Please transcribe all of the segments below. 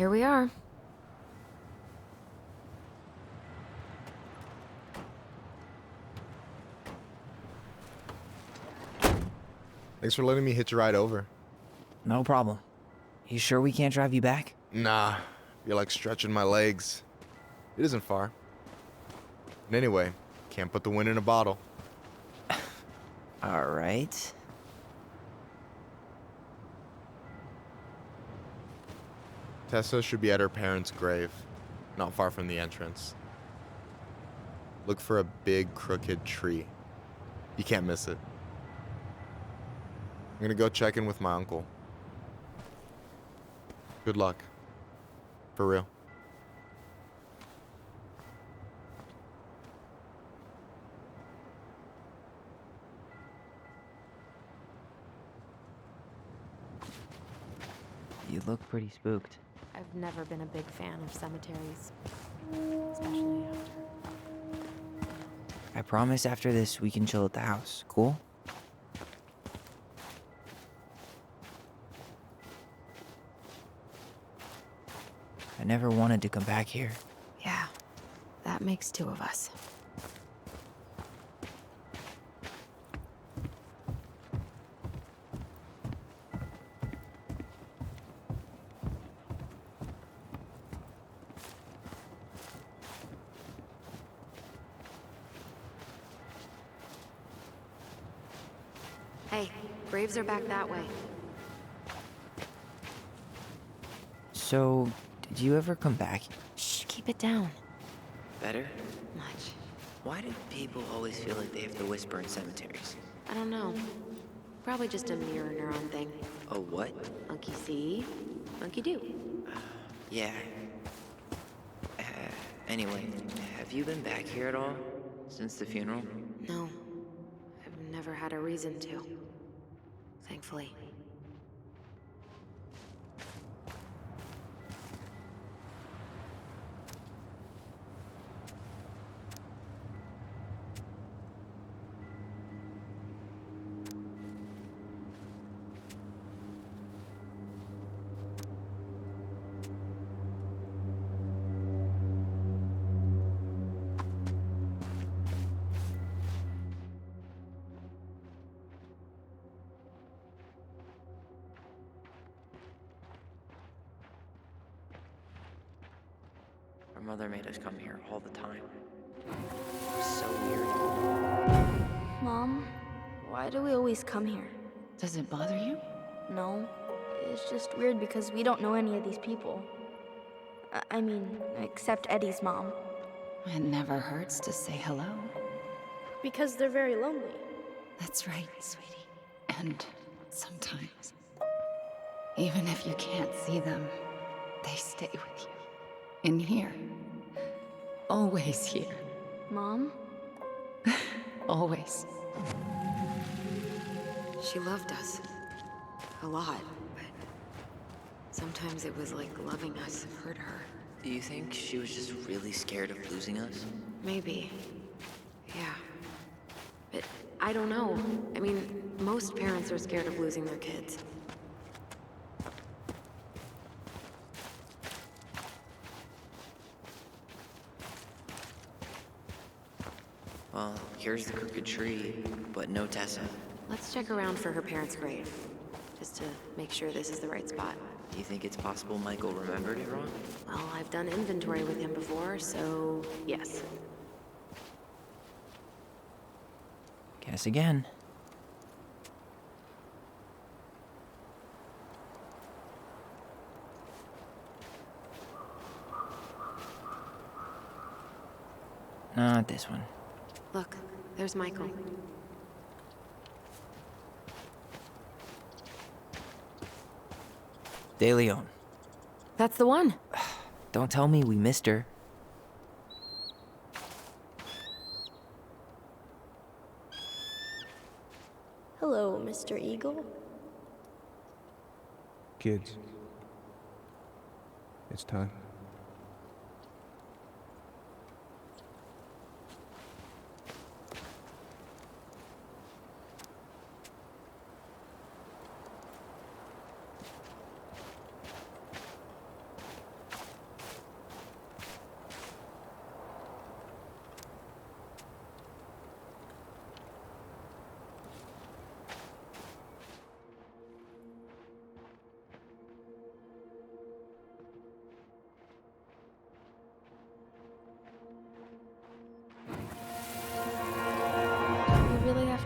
here we are. Thanks for letting me hitch a ride over. No problem. You sure we can't drive you back? Nah, you're like stretching my legs. It isn't far. And anyway, can't put the wind in a bottle. All right. Tessa should be at her parents' grave, not far from the entrance. Look for a big crooked tree. You can't miss it. I'm gonna go check in with my uncle. Good luck. For real. You look pretty spooked. I've never been a big fan of cemeteries, especially after. I promise after this we can chill at the house, cool? I never wanted to come back here. Yeah, that makes two of us. Hey, graves are back that way. So, did you ever come back? Shh, keep it down. Better? Much. Why do people always feel like they have to whisper in cemeteries? I don't know. Probably just a mirror neuron thing. A what? Monkey see, monkey do. Yeah. Anyway, have you been back here at all? Since the funeral? No, I've never had a reason to. Thankfully. Our mother made us come here all the time. So weird. Mom, why do we always come here? Does it bother you? No, it's just weird because we don't know any of these people. I mean, except Eddie's mom. It never hurts to say hello. Because they're very lonely. That's right, sweetie. And sometimes, even if you can't see them, they stay with you. In here. Always here. Mom? Always. She loved us. A lot, but sometimes it was like loving us hurt her. Do you think she was just really scared of losing us? Maybe. Yeah. But I don't know. I mean, most parents are scared of losing their kids. Well, here's the crooked tree, but no Tessa. Let's check around for her parents' grave, just to make sure this is the right spot. Do you think it's possible Michael remembered it wrong? Well, I've done inventory with him before, so yes. Guess again. Not this one. Look, there's Michael. De Leon. That's the one. Don't tell me we missed her. Hello, Mr. Eagle. Kids, it's time.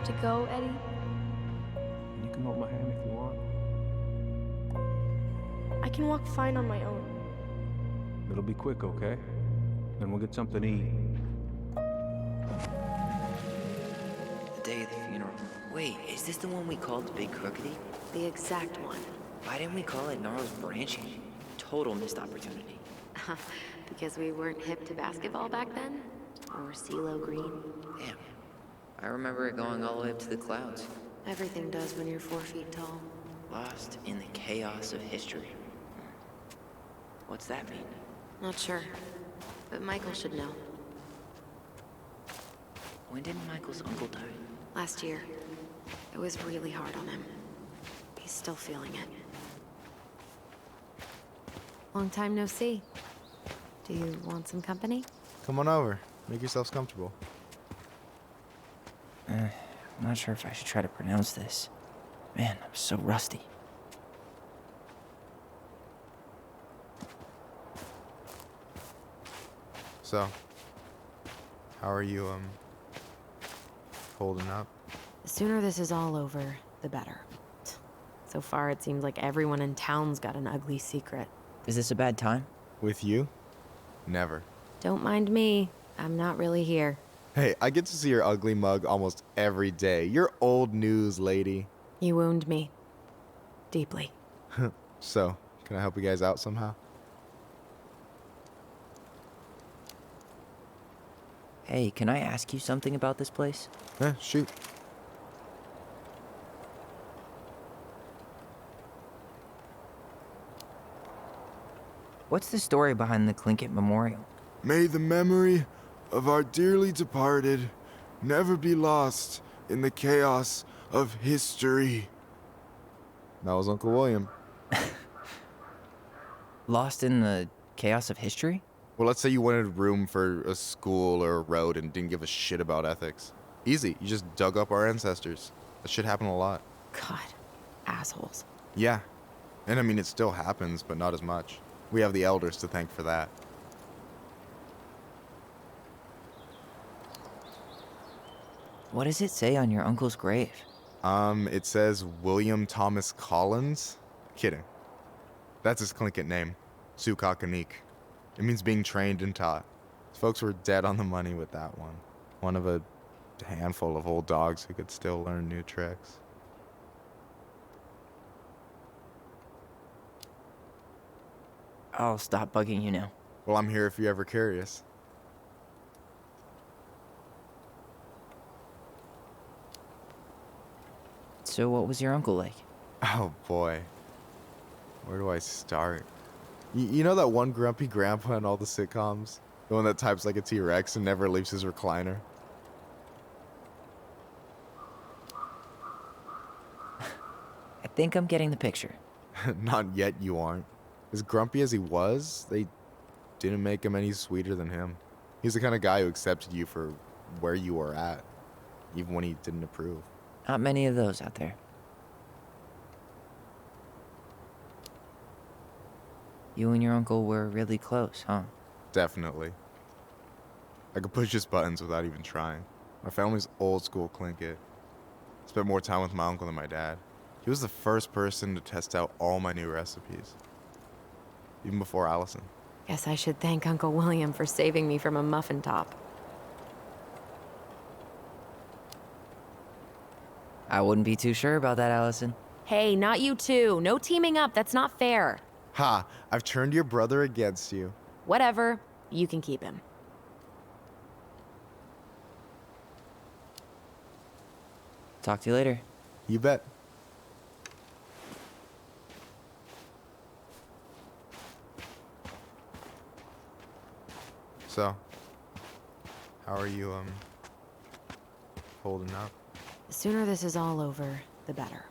to go, Eddie? You can hold my hand if you want. I can walk fine on my own. It'll be quick, okay? Then we'll get something to eat. The day of the funeral. Wait, is this the one we called Big Crookedy? The exact one. Why didn't we call it Gnarl's Branching? Total missed opportunity. Because we weren't hip to basketball back then? Or CeeLo Green? Damn. I remember it going all the way up to the clouds. Everything does when you're 4 feet tall. Lost in the chaos of history. What's that mean? Not sure. But Michael should know. When did Michael's uncle die? Last year. It was really hard on him. He's still feeling it. Long time no see. Do you want some company? Come on over. Make yourselves comfortable. I'm not sure if I should try to pronounce this. Man, I'm so rusty. So, how are you, holding up? The sooner this is all over, the better. So far, it seems like everyone in town's got an ugly secret. Is this a bad time? With you? Never. Don't mind me. I'm not really here. Hey, I get to see your ugly mug almost every day. You're old news, lady. You wound me. Deeply. So, can I help you guys out somehow? Hey, can I ask you something about this place? Shoot. What's the story behind the Tlingit Memorial? May the memory of our dearly departed never be lost in the chaos of history. That was Uncle William. Lost in the chaos of history? Well, let's say you wanted room for a school or a road and didn't give a shit about ethics. Easy. You just dug up our ancestors. That shit happened a lot. God. Assholes. Yeah. And I mean, it still happens, but not as much. We have the elders to thank for that. What does it say on your uncle's grave? It says William Thomas Collins? Kidding. That's his Tlingit name. Sukakanik. It means being trained and taught. Folks were dead on the money with that one. One of a handful of old dogs who could still learn new tricks. I'll stop bugging you now. Well, I'm here if you're ever curious. So what was your uncle like? Oh boy. Where do I start? You know that one grumpy grandpa in all the sitcoms? The one that types like a T-Rex and never leaves his recliner? I think I'm getting the picture. Not yet, you aren't. As grumpy as he was, they didn't make him any sweeter than him. He's the kind of guy who accepted you for where you were at, even when he didn't approve. Not many of those out there. You and your uncle were really close, huh? Definitely. I could push his buttons without even trying. My family's old school Tlingit. Spent more time with my uncle than my dad. He was the first person to test out all my new recipes. Even before Allison. Guess I should thank Uncle William for saving me from a muffin top. I wouldn't be too sure about that, Allison. Hey, not you two. No teaming up. That's not fair. Ha! I've turned your brother against you. Whatever. You can keep him. Talk to you later. You bet. So, how are you, holding up? The sooner this is all over, the better.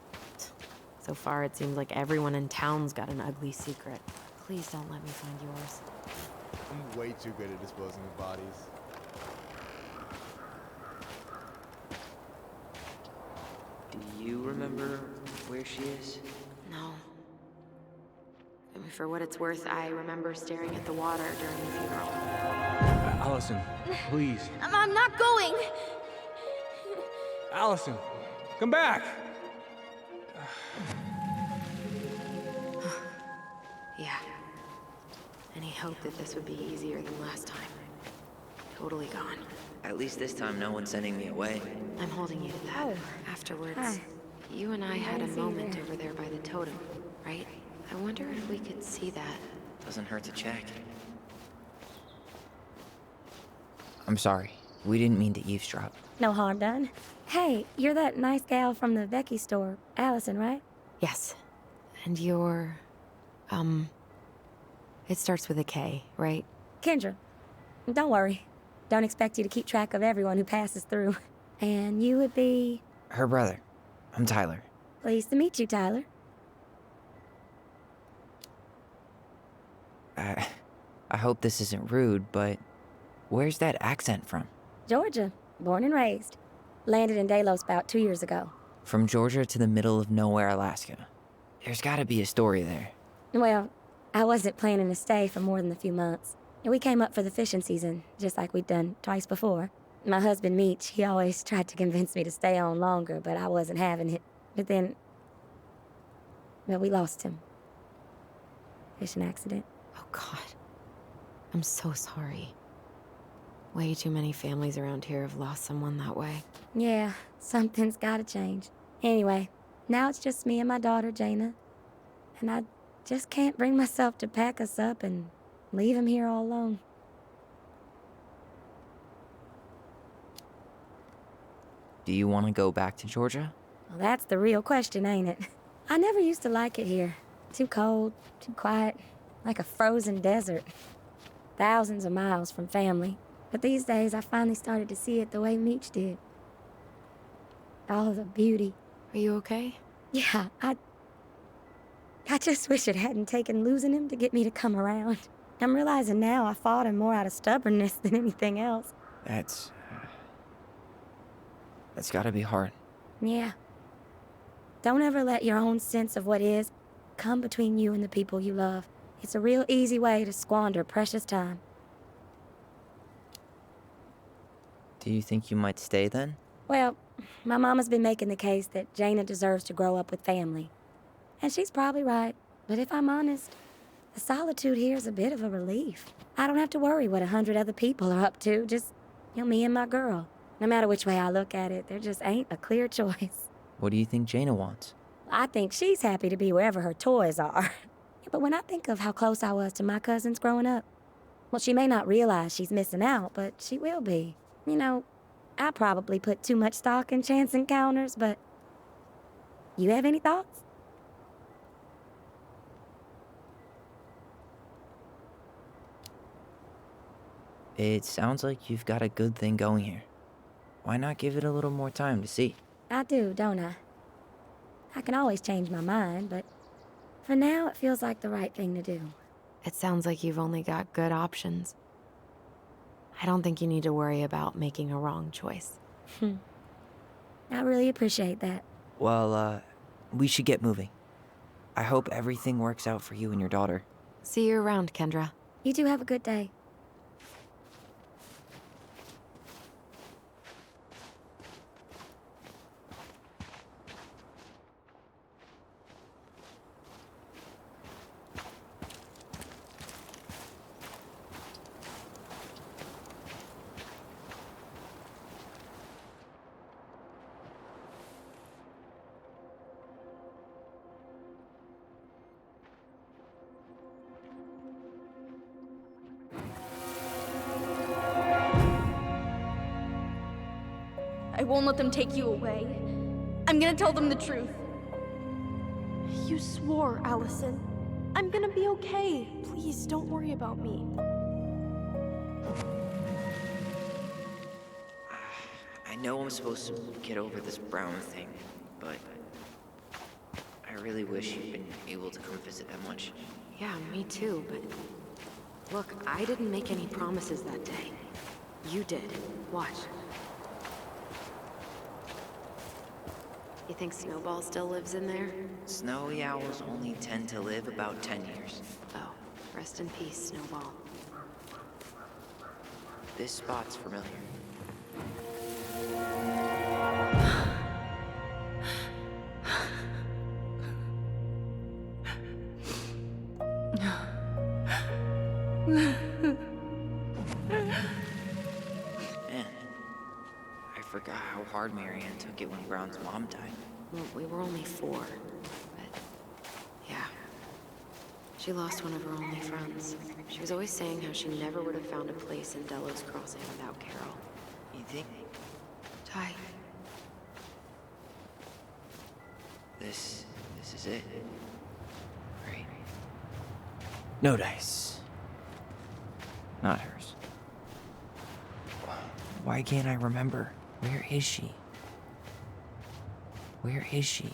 So far, it seems like everyone in town's got an ugly secret. Please don't let me find yours. I'm way too good at disposing of bodies. Do you remember where she is? No. I mean, for what it's worth, I remember staring at the water during the funeral. Allison, please. I'm not going. Allison, come back! Yeah. Any hope that this would be easier than last time? Totally gone. At least this time no one's sending me away. I'm holding you to that. Afterwards, Hi. you and I had a Nice to see you moment there. over there by the totem, right? I wonder if we could see that. Doesn't hurt to check. I'm sorry. We didn't mean to eavesdrop. No harm done. Hey, you're that nice gal from the Vecchi store, Allison, right? Yes. And you're... It starts with a K, right? Kendra. Don't worry. Don't expect you to keep track of everyone who passes through. And you would be... Her brother. I'm Tyler. Pleased to meet you, Tyler. I hope this isn't rude, but where's that accent from? Georgia. Born and raised. Landed in Delos about 2 years ago. From Georgia to the middle of nowhere, Alaska. There's gotta be a story there. Well, I wasn't planning to stay for more than a few months. We came up for the fishing season, just like we'd done twice before. My husband, Meech, he always tried to convince me to stay on longer, but I wasn't having it. But then... Well, we lost him. Fishing accident. Oh, God. I'm so sorry. Way too many families around here have lost someone that way. Yeah, something's gotta change. Anyway, now it's just me and my daughter, Jaina. And I just can't bring myself to pack us up and leave him here all alone. Do you want to go back to Georgia? Well, that's the real question, ain't it? I never used to like it here. Too cold, too quiet, like a frozen desert. Thousands of miles from family. But these days, I finally started to see it the way Meech did. All of the beauty. Are you okay? Yeah, I just wish it hadn't taken losing him to get me to come around. I'm realizing now I fought him more out of stubbornness than anything else. That's gotta be hard. Yeah. Don't ever let your own sense of what is come between you and the people you love. It's a real easy way to squander precious time. Do you think you might stay then? Well, my mama's been making the case that Jaina deserves to grow up with family. And she's probably right. But if I'm honest, the solitude here is a bit of a relief. I don't have to worry what 100 other people are up to, just, me and my girl. No matter which way I look at it, there just ain't a clear choice. What do you think Jaina wants? I think she's happy to be wherever her toys are. But when I think of how close I was to my cousins growing up, well, she may not realize she's missing out, but she will be. I probably put too much stock in chance encounters, but... You have any thoughts? It sounds like you've got a good thing going here. Why not give it a little more time to see? I do, don't I? I can always change my mind, but for now it feels like the right thing to do. It sounds like you've only got good options. I don't think you need to worry about making a wrong choice. I really appreciate that. Well, we should get moving. I hope everything works out for you and your daughter. See you around, Kendra. You two have a good day. I won't let them take you away. I'm gonna tell them the truth. You swore, Allison. I'm gonna be okay. Please don't worry about me. I know I'm supposed to get over this Brown thing, but I really wish you'd been able to come visit that much. Yeah, me too, but... Look, I didn't make any promises that day. You did. Watch. You think Snowball still lives in there? Snowy owls only tend to live about 10 years. Oh, rest in peace, Snowball. This spot's familiar. Man, I forgot how hard Marianne took it when Brown's mom died. Well, we were only 4, but yeah. She lost one of her only friends. She was always saying how she never would have found a place in Delos Crossing without Carol. You think Ty, this is it? Right? No dice. Not hers. Why can't I remember? Where is she? Where is she?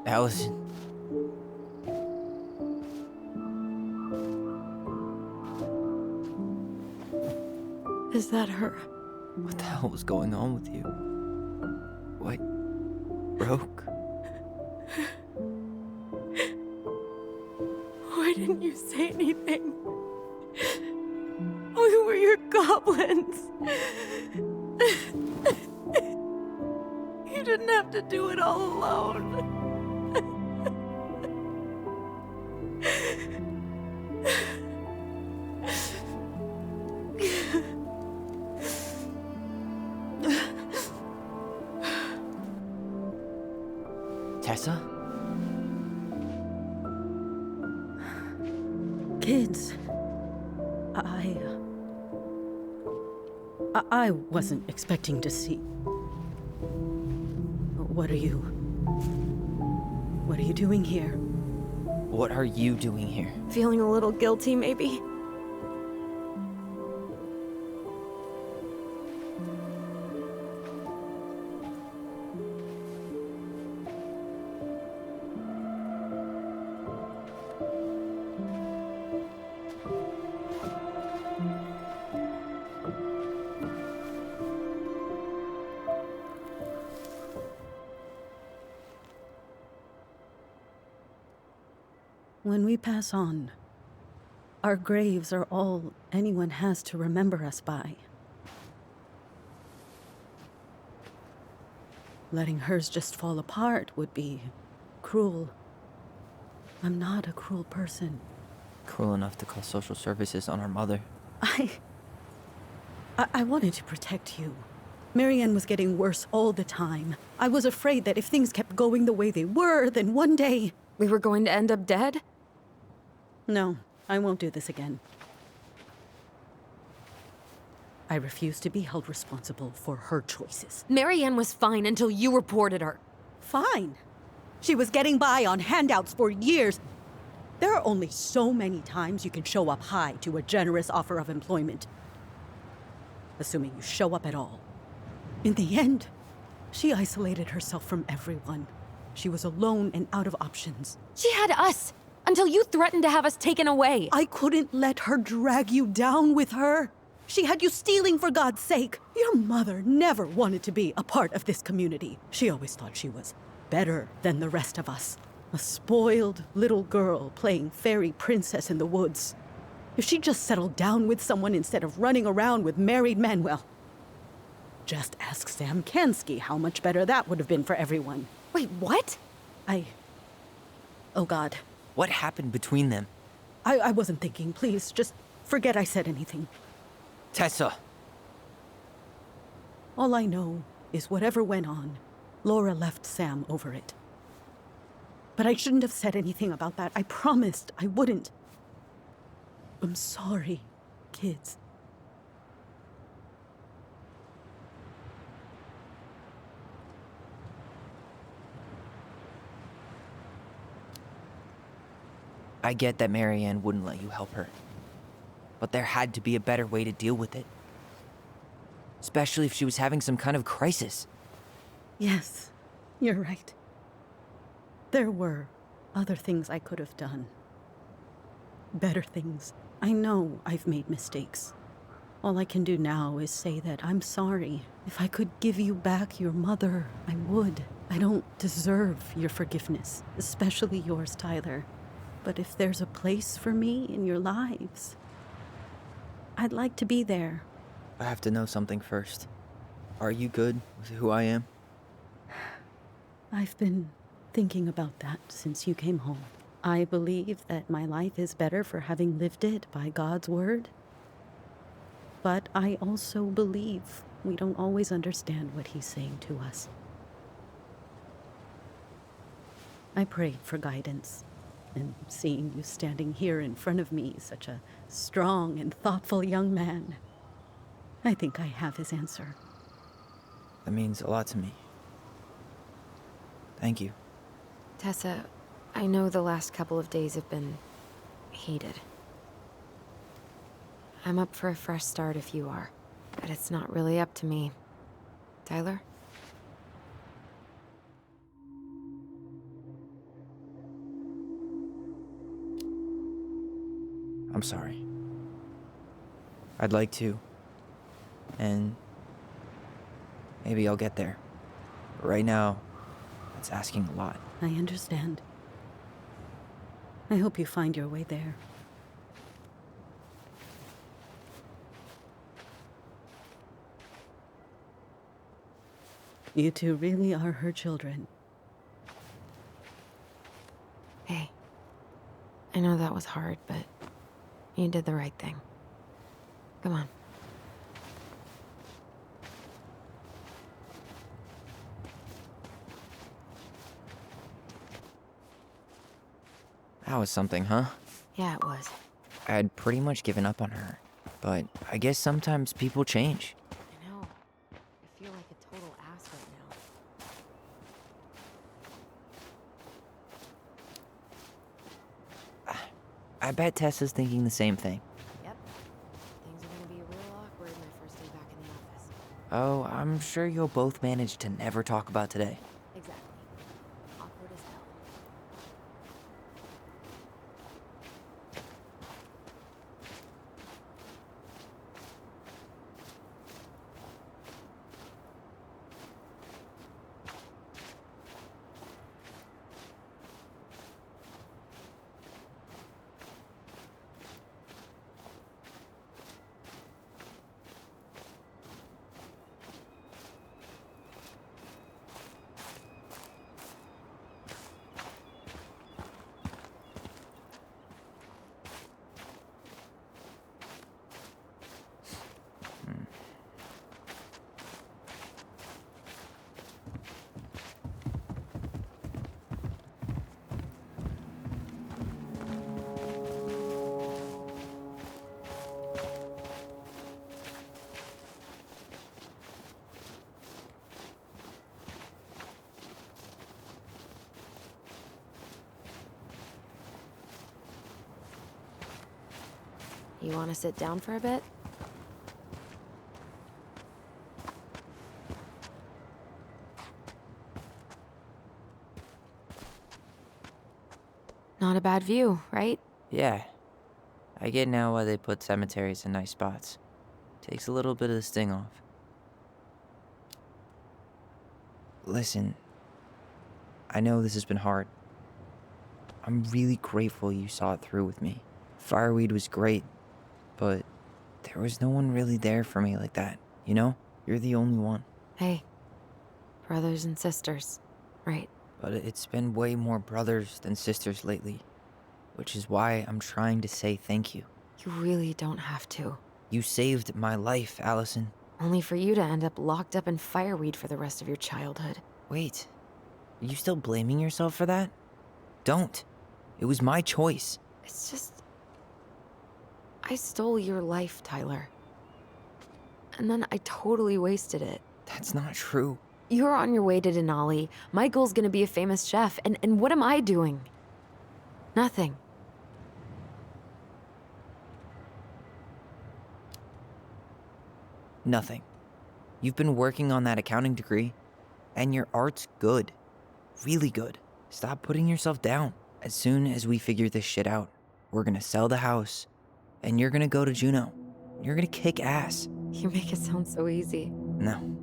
Allison. is that her? What the hell was going on with you? What broke? Why didn't you say anything? We were your goblins. You didn't have to do it all alone. Tessa? Kids, I wasn't expecting to see. What are you doing here? What are you doing here? Feeling a little guilty, maybe? When we pass on, our graves are all anyone has to remember us by. Letting hers just fall apart would be cruel. I'm not a cruel person. Cruel enough to call social services on our mother. I wanted to protect you. Marianne was getting worse all the time. I was afraid that if things kept going the way they were, then one day... We were going to end up dead? No, I won't do this again. I refuse to be held responsible for her choices. Marianne was fine until you reported her. Fine. She was getting by on handouts for years. There are only so many times you can show up high to a generous offer of employment. Assuming you show up at all. In the end, she isolated herself from everyone. She was alone and out of options. She had us, until you threatened to have us taken away. I couldn't let her drag you down with her. She had you stealing for God's sake. Your mother never wanted to be a part of this community. She always thought she was better than the rest of us. A spoiled little girl playing fairy princess in the woods. If she just settled down with someone instead of running around with married men, well, just ask Sam Kansky how much better that would have been for everyone. Wait, what? Oh God. What happened between them? I wasn't thinking. Please, just forget I said anything. Tessa! All I know is whatever went on, Laura left Sam over it. But I shouldn't have said anything about that. I promised I wouldn't. I'm sorry, kids. I get that Marianne wouldn't let you help her. But there had to be a better way to deal with it. Especially if she was having some kind of crisis. Yes, you're right. There were other things I could have done. Better things. I know I've made mistakes. All I can do now is say that I'm sorry. If I could give you back your mother, I would. I don't deserve your forgiveness, especially yours, Tyler. But if there's a place for me in your lives, I'd like to be there. I have to know something first. Are you good with who I am? I've been thinking about that since you came home. I believe that my life is better for having lived it by God's word. But I also believe we don't always understand what he's saying to us. I prayed for guidance, and seeing you standing here in front of me, such a strong and thoughtful young man, I think I have his answer. That means a lot to me. Thank you. Tessa, I know the last couple of days have been heated. I'm up for a fresh start if you are, but it's not really up to me. Tyler? I'm sorry. I'd like to. And maybe I'll get there. But right now, it's asking a lot. I understand. I hope you find your way there. You two really are her children. Hey, I know that was hard, but you did the right thing. Come on. That was something, huh? Yeah, it was. I had pretty much given up on her. But I guess sometimes people change. I know. I feel like a total ass right now. I bet Tessa's thinking the same thing. Yep. Things are gonna be real awkward my first day back in the office. Oh, I'm sure you'll both manage to never talk about today. Exactly. Awkward as hell. You want to sit down for a bit? Not a bad view, right? Yeah. I get now why they put cemeteries in nice spots. Takes a little bit of the sting off. Listen, I know this has been hard. I'm really grateful you saw it through with me. Fireweed was great, but there was no one really there for me like that, you know? You're the only one. Hey, brothers and sisters, right? But it's been way more brothers than sisters lately, which is why I'm trying to say thank you. You really don't have to. You saved my life, Allison. Only for you to end up locked up in fireweed for the rest of your childhood. Wait, are you still blaming yourself for that? Don't. It was my choice. It's just... I stole your life, Tyler. And then I totally wasted it. That's not true. You're on your way to Denali. Michael's gonna be a famous chef, and what am I doing? Nothing. Nothing. You've been working on that accounting degree, and your art's good. Really good. Stop putting yourself down. As soon as we figure this shit out, we're gonna sell the house, and you're gonna go to Juneau. you're gonna kick ass. You make it sound so easy. No.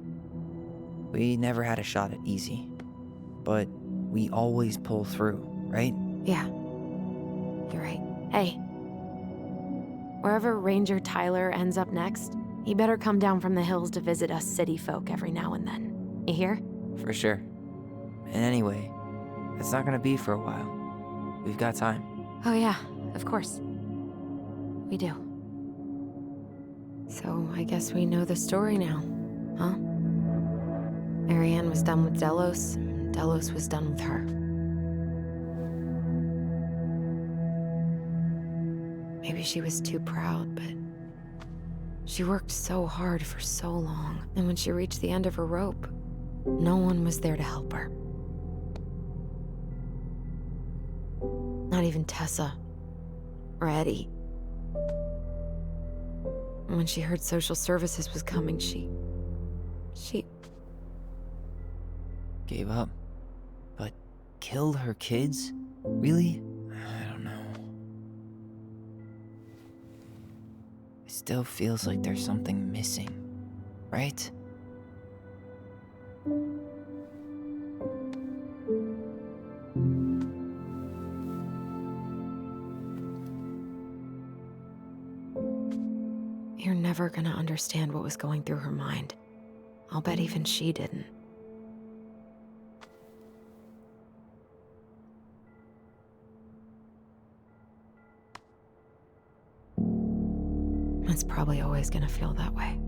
We never had a shot at easy. But we always pull through, right? Yeah. You're right. Hey. Wherever Ranger Tyler ends up next, he better come down from the hills to visit us city folk every now and then. You hear? For sure. And anyway, it's not gonna be for a while. We've got time. Oh yeah, of course. We do. So I guess we know the story now, huh? Marianne was done with Delos, and Delos was done with her. Maybe she was too proud, but she worked so hard for so long, and when she reached the end of her rope, no one was there to help her. Not even Tessa or Eddie. And when she heard social services was coming, she Gave up. But killed her kids? Really? I don't know. It still feels like there's something missing, right? You're never gonna understand what was going through her mind. I'll bet even she didn't. It's probably always gonna feel that way.